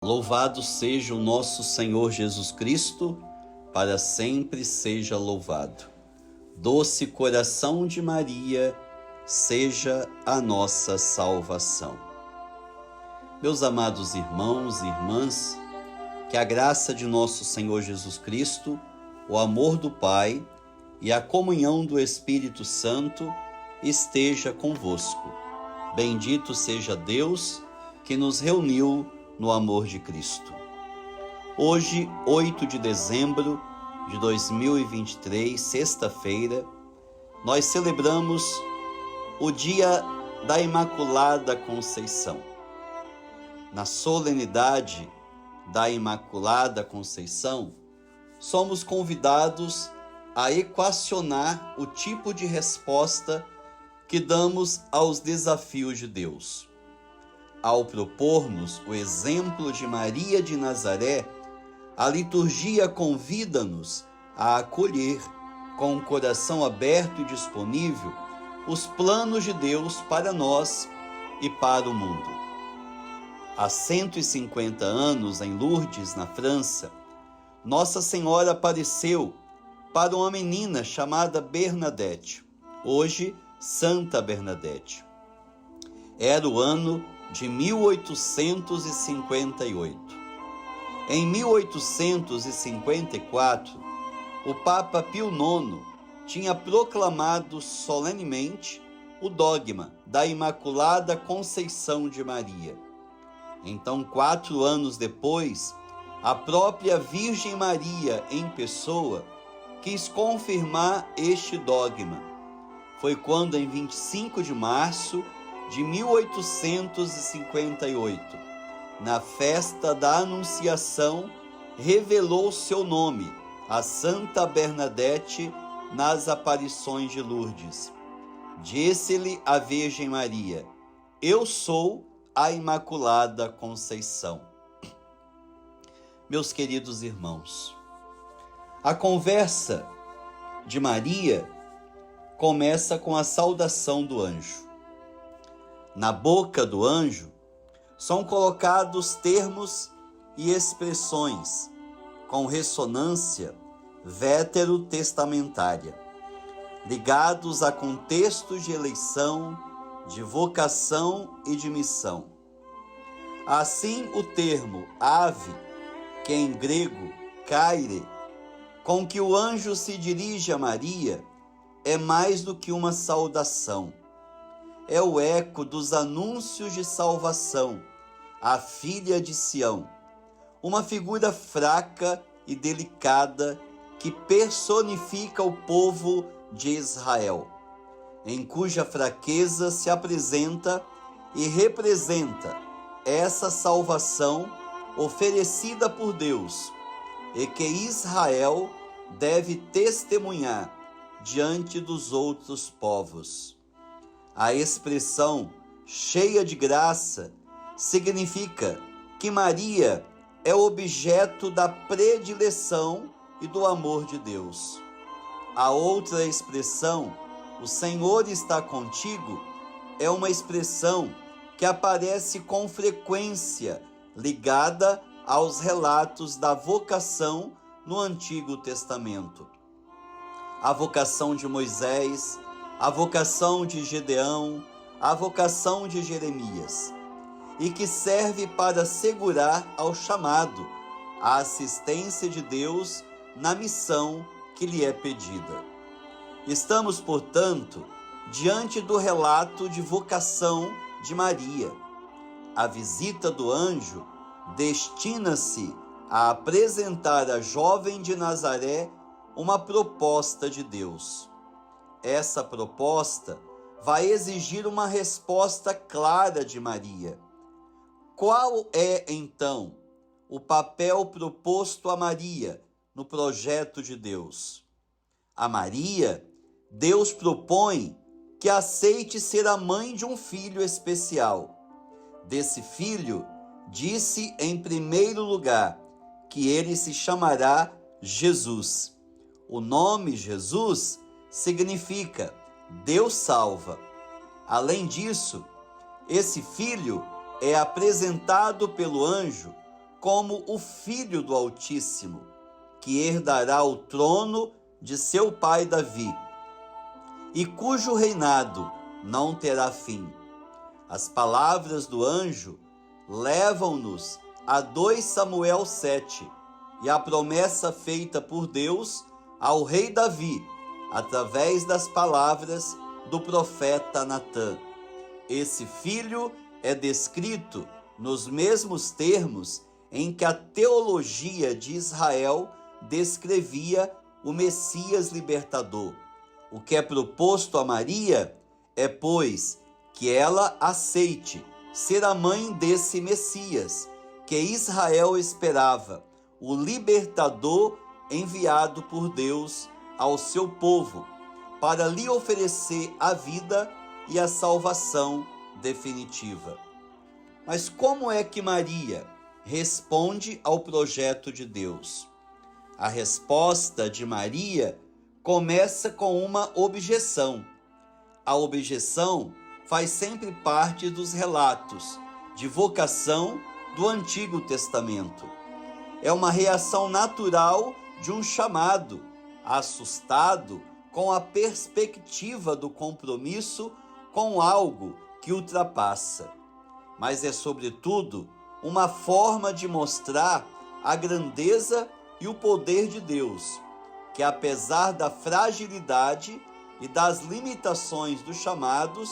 Louvado seja o nosso Senhor Jesus Cristo, para sempre seja louvado. Doce coração de Maria, seja a nossa salvação. Meus amados irmãos e irmãs, que a graça de nosso Senhor Jesus Cristo, o amor do Pai e a comunhão do Espírito Santo esteja convosco. Bendito seja Deus que nos reuniu no amor de Cristo. Hoje, 8 de dezembro de 2023, sexta-feira, nós celebramos o dia da Imaculada Conceição. Na solenidade da Imaculada Conceição, somos convidados a equacionar o tipo de resposta que damos aos desafios de Deus. Ao propormos o exemplo de Maria de Nazaré, a liturgia convida-nos a acolher, com o coração aberto e disponível, os planos de Deus para nós e para o mundo. Há 150 anos, em Lourdes, na França, Nossa Senhora apareceu para uma menina chamada Bernadette, hoje Santa Bernadette. Era o ano de 1858. Em 1854, o Papa Pio IX tinha proclamado solenemente o dogma da Imaculada Conceição de Maria. Então, 4 anos depois, a própria Virgem Maria, em pessoa, quis confirmar este dogma. Foi quando, em 25 de março de 1858, na festa da Anunciação, revelou seu nome a Santa Bernadette nas aparições de Lourdes. Disse-lhe a Virgem Maria: "Eu sou a Imaculada Conceição." Meus queridos irmãos, a conversa de Maria começa com a saudação do anjo. Na boca do anjo são colocados termos e expressões com ressonância veterotestamentária, ligados a contextos de eleição, de vocação e de missão. Assim, o termo ave, que em grego kaire, com que o anjo se dirige a Maria, é mais do que uma saudação. É o eco dos anúncios de salvação, a filha de Sião, uma figura fraca e delicada que personifica o povo de Israel, em cuja fraqueza se apresenta e representa essa salvação oferecida por Deus e que Israel deve testemunhar diante dos outros povos. A expressão cheia de graça significa que Maria é objeto da predileção e do amor de Deus. A outra expressão, o Senhor está contigo, é uma expressão que aparece com frequência ligada aos relatos da vocação no Antigo Testamento. A vocação de Moisés, a vocação de Gedeão, a vocação de Jeremias, e que serve para assegurar ao chamado a assistência de Deus na missão que lhe é pedida. Estamos, portanto, diante do relato de vocação de Maria. A visita do anjo destina-se a apresentar à jovem de Nazaré uma proposta de Deus. Essa proposta vai exigir uma resposta clara de Maria. Qual é, então, o papel proposto a Maria no projeto de Deus? A Maria, Deus propõe que aceite ser a mãe de um filho especial. Desse filho, disse em primeiro lugar que ele se chamará Jesus. O nome Jesus significa Deus salva. Além disso, esse filho é apresentado pelo anjo como o Filho do Altíssimo, que herdará o trono de seu pai Davi, e cujo reinado não terá fim. As palavras do anjo levam-nos a 2 Samuel 7 e a promessa feita por Deus ao rei Davi, através das palavras do profeta Natã. Esse filho é descrito nos mesmos termos em que a teologia de Israel descrevia o Messias libertador. O que é proposto a Maria é, pois, que ela aceite ser a mãe desse Messias, que Israel esperava, o libertador enviado por Deus ao seu povo, para lhe oferecer a vida e a salvação definitiva. Mas como é que Maria responde ao projeto de Deus? A resposta de Maria começa com uma objeção. A objeção faz sempre parte dos relatos de vocação do Antigo Testamento. É uma reação natural de um chamado, assustado com a perspectiva do compromisso com algo que ultrapassa. Mas é, sobretudo, uma forma de mostrar a grandeza e o poder de Deus, que apesar da fragilidade e das limitações dos chamados,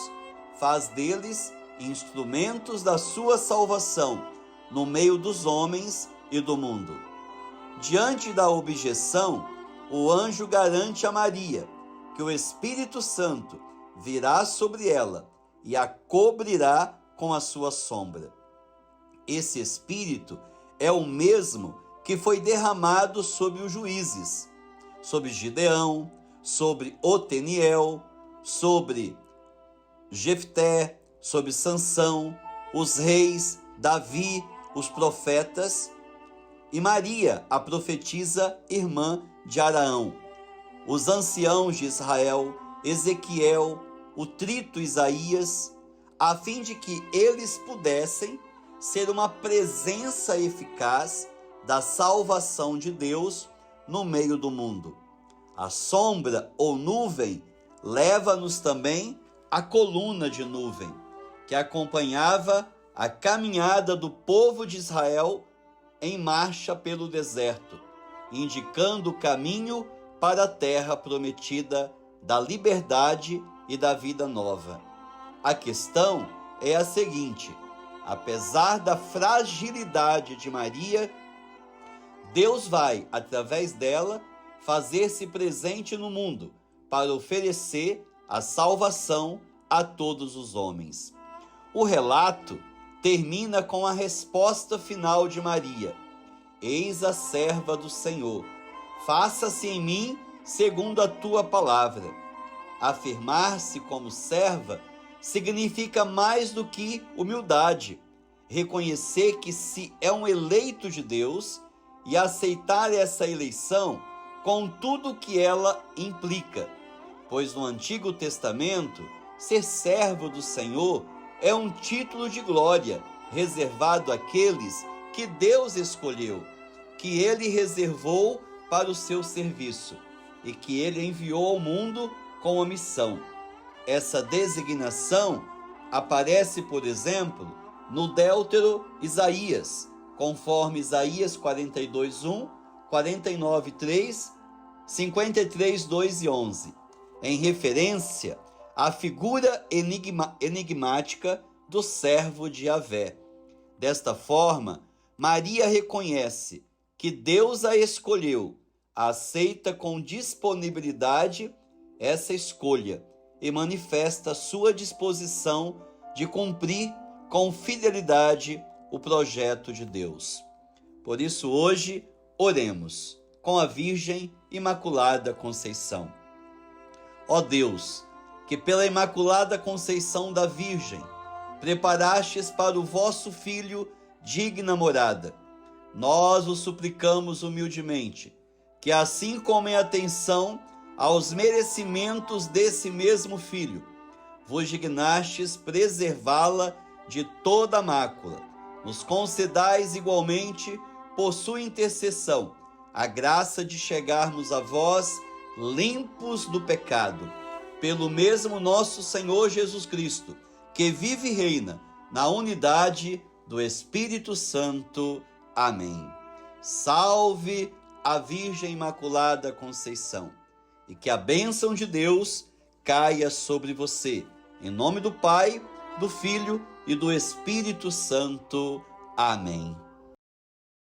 faz deles instrumentos da sua salvação no meio dos homens e do mundo. Diante da objeção, o anjo garante a Maria que o Espírito Santo virá sobre ela e a cobrirá com a sua sombra. Esse Espírito é o mesmo que foi derramado sobre os juízes, sobre Gideão, sobre Oteniel, sobre Jefté, sobre Sansão, os reis, Davi, os profetas, e Maria, a profetisa irmã de Araão, os anciãos de Israel, Ezequiel, o trito Isaías, a fim de que eles pudessem ser uma presença eficaz da salvação de Deus no meio do mundo. A sombra ou nuvem leva-nos também à coluna de nuvem, que acompanhava a caminhada do povo de Israel em marcha pelo deserto, indicando o caminho para a terra prometida da liberdade e da vida nova. A questão é a seguinte: apesar da fragilidade de Maria, Deus vai, através dela, fazer-se presente no mundo para oferecer a salvação a todos os homens. O relato termina com a resposta final de Maria: Eis a serva do Senhor, faça-se em mim segundo a tua palavra. Afirmar-se como serva significa mais do que humildade, reconhecer que se é um eleito de Deus e aceitar essa eleição com tudo que ela implica, pois no Antigo Testamento, ser servo do Senhor é um título de glória reservado àqueles que Deus escolheu, que Ele reservou para o seu serviço e que Ele enviou ao mundo com a missão. Essa designação aparece, por exemplo, no Deutero Isaías, conforme Isaías 42:1, 49:3, 53:2 e 11, em referência à figura enigmática do servo de Yahvé. Desta forma, Maria reconhece que Deus a escolheu, aceita com disponibilidade essa escolha e manifesta sua disposição de cumprir com fidelidade o projeto de Deus. Por isso, hoje, oremos com a Virgem Imaculada Conceição. Ó Deus, que pela Imaculada Conceição da Virgem preparastes para o vosso Filho digna morada, nós o suplicamos humildemente, que assim como em atenção aos merecimentos desse mesmo Filho, vos dignastes preservá-la de toda mácula, nos concedais igualmente, por sua intercessão, a graça de chegarmos a vós limpos do pecado, pelo mesmo nosso Senhor Jesus Cristo, que vive e reina na unidade do Espírito Santo. Amém. Salve a Virgem Imaculada Conceição, e que a bênção de Deus caia sobre você. Em nome do Pai, do Filho e do Espírito Santo. Amém.